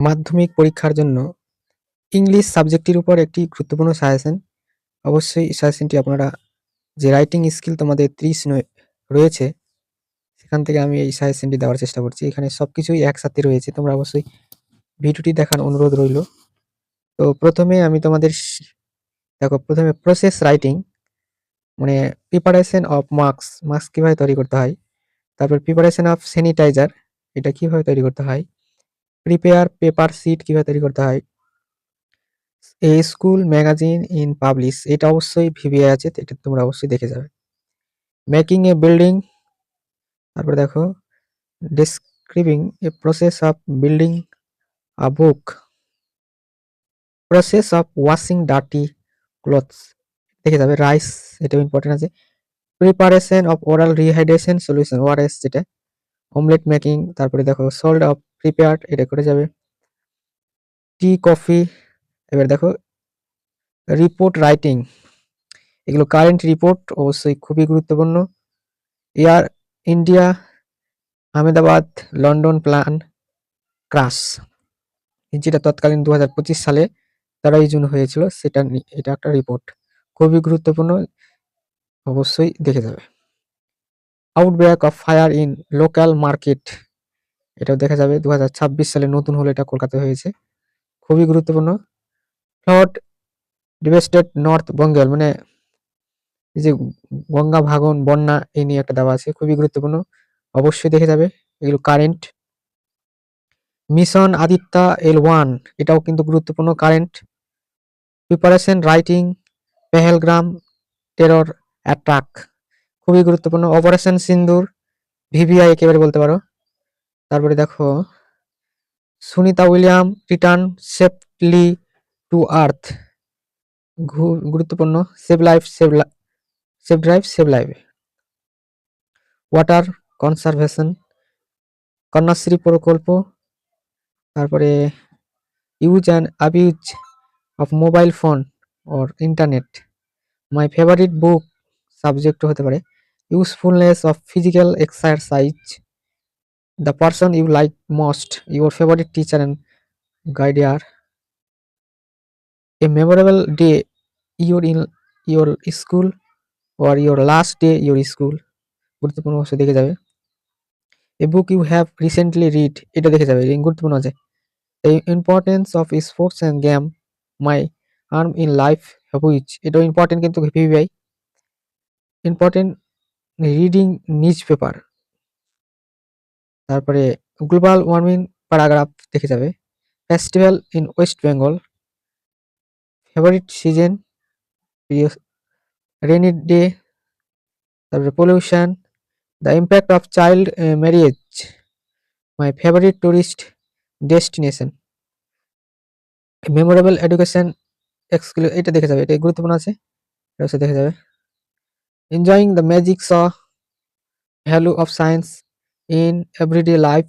মাধ্যমিক পরীক্ষার জন্য ইংলিশ সাবজেক্টের উপর একটি গুরুত্বপূর্ণ সাজেশন। অবশ্যই সাজেশনটি আপনারা যে রাইটিং স্কিল তোমাদের 30 রয়েছে, সেখান থেকে আমি এই সাজেশনটি দেওয়ার চেষ্টা করছি। এখানে সবকিছুই একসাথে রয়েছে, তোমরা অবশ্যই ভিডিওটি দেখার অনুরোধ রইল। তো প্রথমে আমি তোমাদের দেখো, প্রথমে প্রসেস রাইটিং মানে প্রিপারেশন অফ মাস্ক কিভাবে তৈরি করতে হয়। তারপর প্রিপারেশন অফ স্যানিটাইজার, এটা কিভাবে তৈরি করতে হয়। প্রিপেয়ার পেপার শিট কিভাবে তৈরি করতে হয়। এ স্কুল ম্যাগাজিন ইন পাবলিশ, এটা অবশ্যই ভিভিআই আছে, এটা তোমরা অবশ্যই দেখে যাবে। মেকিং এ বিল্ডিং, তারপরে দেখো describing a process of building a book, process of washing dirty clothes দেখে যাবে। রাইস, এটাও ইম্পর্টেন্ট আছে। Preparation of oral rehydration solution, ORS যেটা। অমলেট মেকিং, তারপরে দেখো সল্ট অফ প্রিপেয়ার্ড, এটা করে যাবে। টি কফি, এবার দেখো রিপোর্ট রাইটিং, এগুলো কারেন্ট রিপোর্ট অবশ্যই খুবই গুরুত্বপূর্ণ। Air India, Ahmedabad, London plane crash, যেটা তৎকালীন 2025 সালে 13 জুন হয়েছিল, সেটা এটা একটা রিপোর্ট, খুবই গুরুত্বপূর্ণ, অবশ্যই দেখে যাবে। Outbreak of fire in local market, এটাও দেখা যাবে, 2026 সালে নতুন হলে এটা কলকাতায় হয়েছে, খুবই গুরুত্বপূর্ণ। ফ্লড ডিভাস্টেড নর্থ বেঙ্গল, মানে এই যে গঙ্গা ভাগন বন্যা, এই নিয়ে একটা দেওয়া আছে, খুবই গুরুত্বপূর্ণ, অবশ্যই দেখে যাবে, এগুলো কারেন্ট। মিশন আদিত্য L1, এটাও কিন্তু গুরুত্বপূর্ণ, current. Preparation writing Pahalgam terror attack, খুবই গুরুত্বপূর্ণ। অপারেশন সিন্দুর, ভিভিআই একেবারে বলতে পারো। তারপরে দেখো Sunita William return safely to earth, গুরুত্বপূর্ণ। Save life save drive save life. Water conservation, Kanyashree প্রকল্প। তারপরে use and abuse of mobile phone or internet, my favourite book subject হতে পারে। Usefulness of physical exercise, the person you like most, your favourite teacher and guider, a memorable day your in your school or your last day your school, গুরুত্বপূর্ণ, অবশ্যই দেখে যাবে। A book you have recently read, এটা দেখে যাবে, গুরুত্বপূর্ণ আছে। The importance of sports and game, my aim in life which, এটাও ইম্পর্টেন্ট কিন্তু VVI. Important reading newspaper. তারপরে গ্লোবাল ওয়ার্মিং প্যারাগ্রাফ দেখে যাবে। Festival in West Bengal, favourite season, প্রিয় রেনি ডে, তারপরে pollution, the impact of child marriage, my favourite tourist destination, memorable education এটা দেখে যাবে, এটা গুরুত্বপূর্ণ আছে, এটা অবশ্যই দেখে যাবে। Enjoying the magics of value of science in everyday life,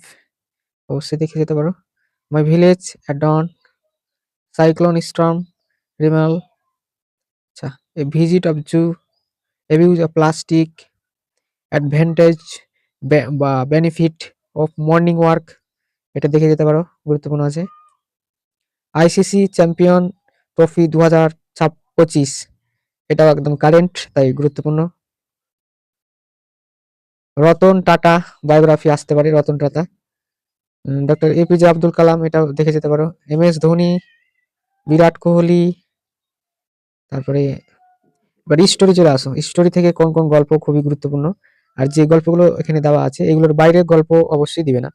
অবশ্যই দেখে যেতে পারো। My village at dawn, cyclone storm Remal, আচ্ছা, a visit of zoo, abuse of plastic, advantage বা বেনিফিট অফ মর্নিং ওয়ার্ক, এটা দেখে যেতে পারো, গুরুত্বপূর্ণ আছে। আইসিসি চ্যাম্পিয়ন ট্রফি 2025, এটাও একদম কারেন্ট, তাই গুরুত্বপূর্ণ। রতন টাটা বায়োগ্রাফি আসতে পারে, রতন টাটা। ডক্টর এপিজে আব্দুল কালাম, এটাও দেখে যেতে পারো। MS ধোনি, বিরাট কোহলি। তারপরে এবার স্টোরি চলে আসো, স্টোরি থেকে কোন কোন গল্প খুবই গুরুত্বপূর্ণ, আর যে গল্পগুলো এখানে দেওয়া আছে এগুলোর বাইরের গল্প অবশ্যই দিবে না।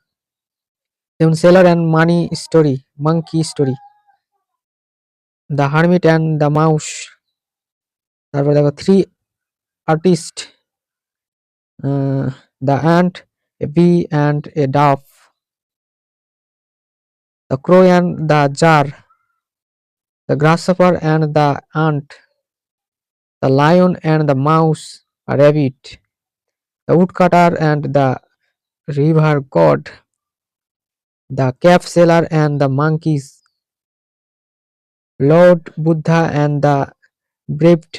যেমন seller and money story, monkey story, the hermit and the mouse. তারপরে দেখো three artist, the ant, a bee and a dove, the crow and the jar, the grasshopper and the ant, the lion and the mouse rabbit, the woodcutter and the river god, the cap seller and the monkeys, Lord Buddha and the braved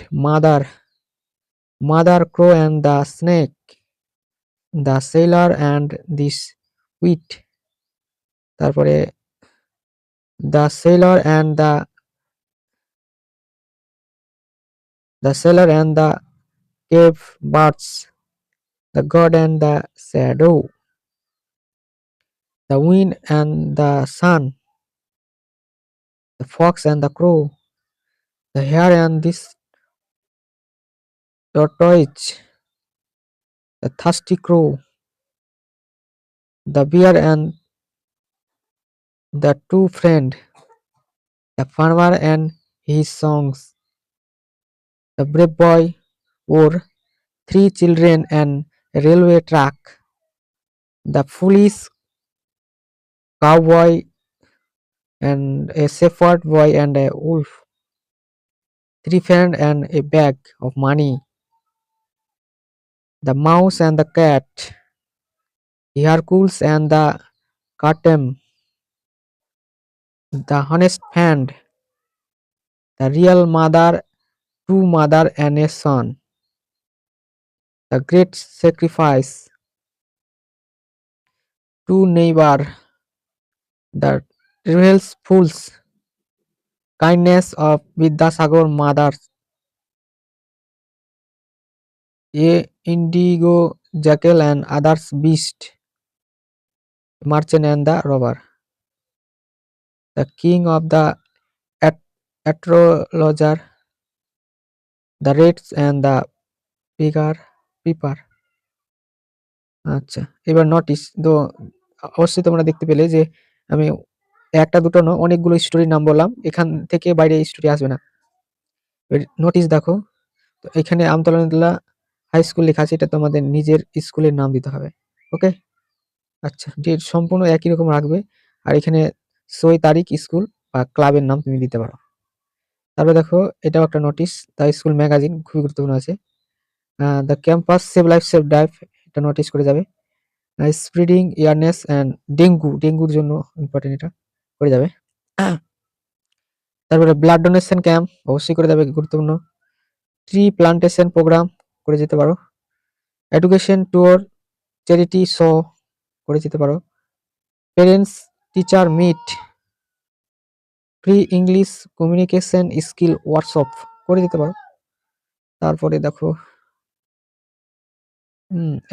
Mother Crow and the snake, the sailor and the wheat। তারপরে The sailor and the cave birds, the god and the shadow, the wind and the sun, the fox and the crow, the hare and this tortoise, the thirsty crow, the bear and the true friend, the farmer and his songs, the brave boy or three children and a railway track, the foolish cowboy and a shepherd boy and a wolf, three friends and a bag of money, the mouse and the cat, Hercules and the Katem, the honest friend, the real mother, true mother and a son, the great sacrifice, true neighbor, the reveals fools, kindness of Vidyasagar mother, a indigo jackal and others beast, merchant and the robber, the king of the at- astrologer, the rats and the pigar piper. আচ্ছা, এবার notice তো অবশ্যই তোমরা দেখতে পেলে যে আমি একটা দুটো নয় অনেকগুলো স্টোরির নাম বললাম, এখান থেকে বাইরে স্টোরি আসবে না। নোটিস দেখো, তো এখানে আমতলা হাই স্কুল লেখা আছে, এটা তোমাদের নিজের স্কুলের নাম দিতে হবে। ওকে, আচ্ছা, ডেট সম্পূর্ণ একই রকম রাখবে, আর এখানে সই তারিখ স্কুল বা ক্লাবের নাম তুমি দিতে পারো। তারপরে দেখো, এটাও একটা নোটিস, দ্য স্কুল ম্যাগাজিন খুবই গুরুত্বপূর্ণ আছে। The campus save life save dive, এটা নোটিস করে যাবে। স্প্রেডিং ইয়ারনেস অ্যান্ড ডেঙ্গুর জন্য ইম্পর্টেন্ট, এটা করে যাবে। তারপরে ব্লাড ডোনেশন ক্যাম্প অবশ্যই করে যাবে, গুরুত্বপূর্ণ। ট্রি প্লান্টেশন প্রোগ্রাম করে যেতে পারো। এডুকেশন ট্যুর, চ্যারিটি শো করে যেতে পারো। Parents teacher meet, free English communication skill workshop করে যেতে পারো। তারপরে দেখো,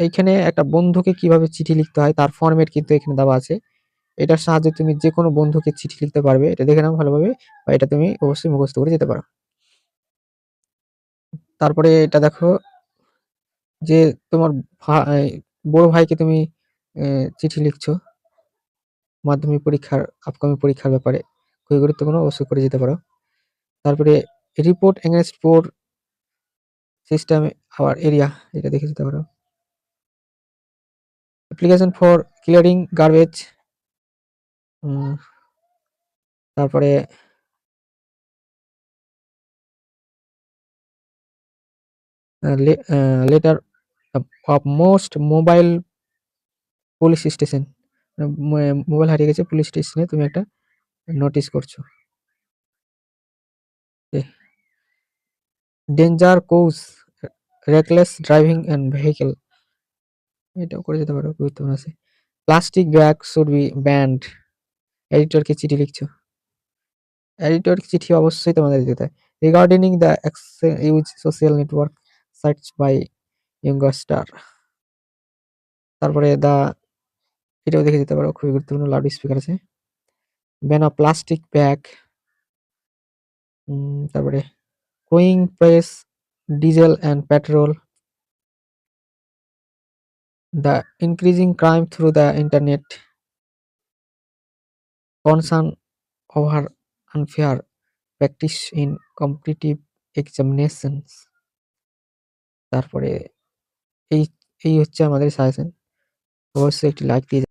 এইখানে একটা বন্ধুকে কিভাবে চিঠি লিখতে হয় তার ফরম্যাট কিন্তু এখানে দেওয়া আছে। এটার সাহায্যে তুমি যে কোনো বন্ধুকে চিঠি লিখতে পারবে, এটা দেখে নাও ভালোভাবে, বা এটা তুমি অবশ্যই মুখস্থ করে যেতে পারো। তারপরে এটা দেখো, যে তোমার বড় ভাইকে তুমি চিঠি লিখছো মাধ্যমিক পরীক্ষার আপকামিং পরীক্ষার ব্যাপারে, খুবই গুরুত্বপূর্ণ, অবশ্যই করে যেতে পারো। তারপরে report against poor system our area, এটা দেখে যেতে পারো। অ্যাপ্লিকেশন ফর ক্লিয়ারিং গার্বেজ, তারপরে letter of most mobile police station, mobile হারিয়ে গেছে পুলিশ স্টেশনে, তুমি একটা নোটিশ করছো। ডেঞ্জার কোজ রেকলেস ড্রাইভিং অ্যান্ড ভেহিকেল, এটাও করে যেতে পারো, গুরুত্বপূর্ণ আছে। Plastic bag should be banned, এডিটরকে চিঠি লিখছো, এডিটর চিঠি অবশ্যই তোমাদের দিতে হয়। Regarding the use social network sites by youngster, তারপরে এটাও দেখে যেতে পারো, খুবই গুরুত্বপূর্ণ, লাউড স্পিকার আছে। ব্যান অফ প্লাস্টিক ব্যাগ, তারপরে crying press diesel and petrol, the increasing crime through the internet, concern over unfair practice in competitive examinations. তারপরে এই এই হচ্ছে আমাদের সাজেশন, অবশ্যই একটি লাইক দিয়ে